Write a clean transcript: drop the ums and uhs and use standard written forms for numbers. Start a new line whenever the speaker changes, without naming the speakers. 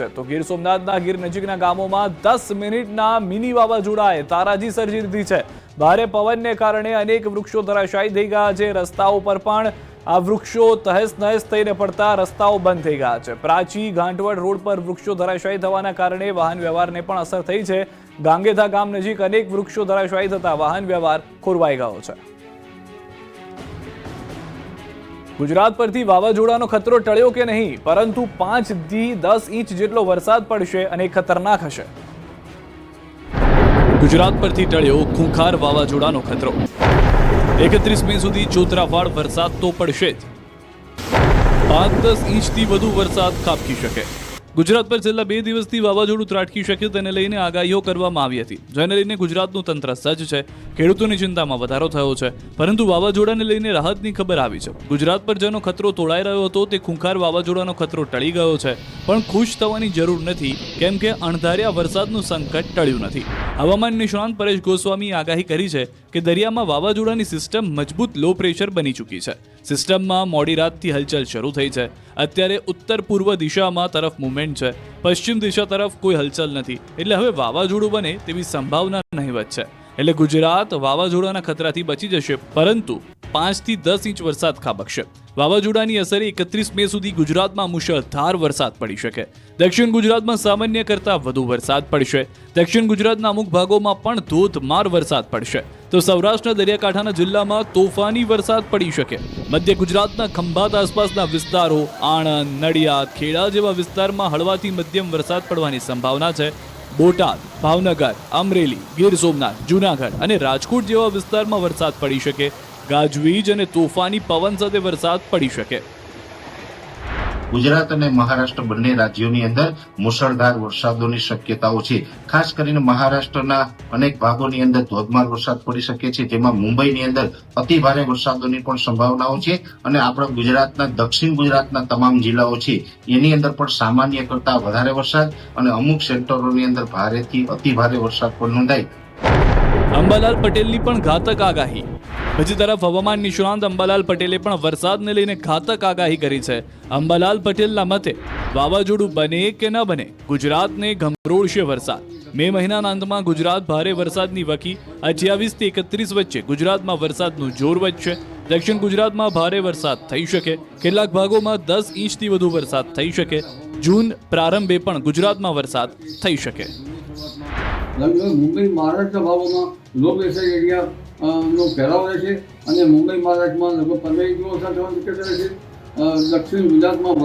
છે તો ગીર સોમનાથના ગીર નજીકના ગામોમાં 10 મિનિટના મિની વાવાઝોડાએ તારાજી સર્જી દીધી છે। ભારે પવનને કારણે અનેક વૃક્ષો ધરાશાયી થઈ ગયા છે। રસ્તાઓ પર પણ આ વૃક્ષો તહેસ નહેસ થઈને પડતા રસ્તાઓ બંધ થઈ ગયા છે। પ્રાચી ગાંઠવડ રોડ પર વૃક્ષો ધરાશાયી થવાના કારણે વાહન વ્યવહારને પણ અસર થઈ છે। ગાંગેધા ગામ નજીક અનેક વૃક્ષો ધરાશાયી થતા વાહન વ્યવહાર ખોરવાઈ ગયો છે। ગુજરાત પરથી વાવાઝોડાનો ખતરો ટળ્યો કે નહીં, પરંતુ 5 થી 10 ઇંચ જેટલો વરસાદ પડશે અને ખતરનાક હશે। ગુજરાત પરથી ટળ્યો ખૂંખાર વાવાઝોડાનો ખતરો। 31 મે સુધી ચોતરાફાળ વરસાદ તો પડશે જ। 5-10 ઇંચથી વધુ વરસાદ ખાબકી શકે। ગુજરાત પર છેલ્લા 2 દિવસથી વાવાઝોડું ત્રાટકી શકે તેને લઈને આગાહીઓ કરવામાં આવી હતી, જેને લઈને ગુજરાતનું તંત્ર સજ્જ છે। ખેડૂતોની ચિંતામાં વધારો થયો છે, પરંતુ વાવાઝોડાને લઈને રાહતની ખબર આવી છે। ગુજરાત પર જેનો ખતરો તોળાઈ રહ્યો હતો તે ખૂંખાર વાવાઝોડાનો ખતરો ટળી ગયો છે, પણ ખુશ થવાની જરૂર નથી, કેમ કે અણધાર્યા વરસાદનું સંકટ ટળ્યું નથી। હવામાન નિષ્ણાંત પરેશ ગોસ્વામીએ આગાહી કરી છે કે દરિયામાં વાવાઝોડાની સિસ્ટમ મજબૂત લો પ્રેશર બની ચૂકી છે। સિસ્ટમમાં મોડી રાતથી હલચલ શરૂ થઈ છે। અત્યારે ઉત્તર પૂર્વ દિશામાં તરફ મૂવમેન્ટ છે, પશ્ચિમ દિશા તરફ કોઈ હલચલ નથી, એટલે હવે વાવાઝોડું બને તેવી સંભાવના નહીવત છે। એટલે ગુજરાત વાવાઝોડાના ખતરાથી બચી જશે, પરંતુ 5 થી 10 ઇંચ વરસાદ ખાબકશે। વાવાઝોડાની અસરે 31 મે સુધી ગુજરાતમાં મુશળધાર વરસાદ પડી શકે। દક્ષિણ ગુજરાતમાં સામાન્ય કરતાં વધુ વરસાદ પડશે। દક્ષિણ ગુજરાતના અમુક ભાગોમાં પણ ધોધમાર વરસાદ પડશે, તો સૌરાષ્ટ્રના દરિયાકાંઠાના જિલ્લામાં તોફાની વરસાદ પડી શકે। મધ્ય ગુજરાતના ખંભાત આસપાસના વિસ્તારો, આણંદ, નડિયાદ, ખેડા જેવા વિસ્તારમાં હળવાથી મધ્યમ વરસાદ પડવાની સંભાવના છે। બોટાદ, ભાવનગર, અમરેલી, ગીર સોમનાથ, જૂનાગઢ અને રાજકોટ જેવા વિસ્તારમાં વરસાદ પડી શકે। ગાજવીજ અને તોફાની પવન સાથે વરસાદ પડી શકે।
ગુજરાત અને મહારાષ્ટ્ર બંને રાજ્યોની અંદર મુશળધાર વરસાદોની શક્યતાઓ છે। ખાસ કરીને મહારાષ્ટ્રના અનેક ભાગોની અંદર ધોધમાર વરસાદ પડી શકે છે, જેમાં મુંબઈની અંદર અતિ ભારે વરસાદોની પણ સંભાવનાઓ છે। અને આપણા ગુજરાતના દક્ષિણ ગુજરાતના તમામ જિલ્લાઓ છે એની અંદર પણ સામાન્ય કરતા વધારે વરસાદ અને અમુક સેક્ટરોની અંદર ભારેથી અતિ ભારે વરસાદ પણ નોંધાય।
અંબાલાલ પટેલની પણ ઘાતક આગાહી। બીજી તરફ હવામાન નિષ્ણાંત અંબાલાલ પટેલે પણ વરસાદને લઈને ઘાતક આગાહી કરી છે। અંબાલાલ પટેલના મતે વાવાઝોડું બને કે ન બને, ગુજરાતને ગમરોળશે વરસાદ। મે મહિનાના અંતમાં ગુજરાત ભારે વરસાદની વકી 28 થી 31 વચ્ચે ગુજરાતમાં વરસાદનું જોર વધશે। દક્ષિણ ગુજરાતમાં ભારે વરસાદ થઈ શકે, કેટલાક ભાગોમાં 10 ઇંચથી વધુ વરસાદ થઈ શકે। જૂન પ્રારંભે પણ ગુજરાતમાં વરસાદ થઈ શકે।
લગભગ મુંબઈ મહારાષ્ટ્રના ભાગોમાં લો પ્રેશર એરિયાનો ફેલાવો રહેશે અને મુંબઈ મહારાષ્ટ્રમાં લગભગ 15 ઇંચ વરસાદ થવાની શક્યતા રહેશે। દક્ષિણ ગુજરાતમાં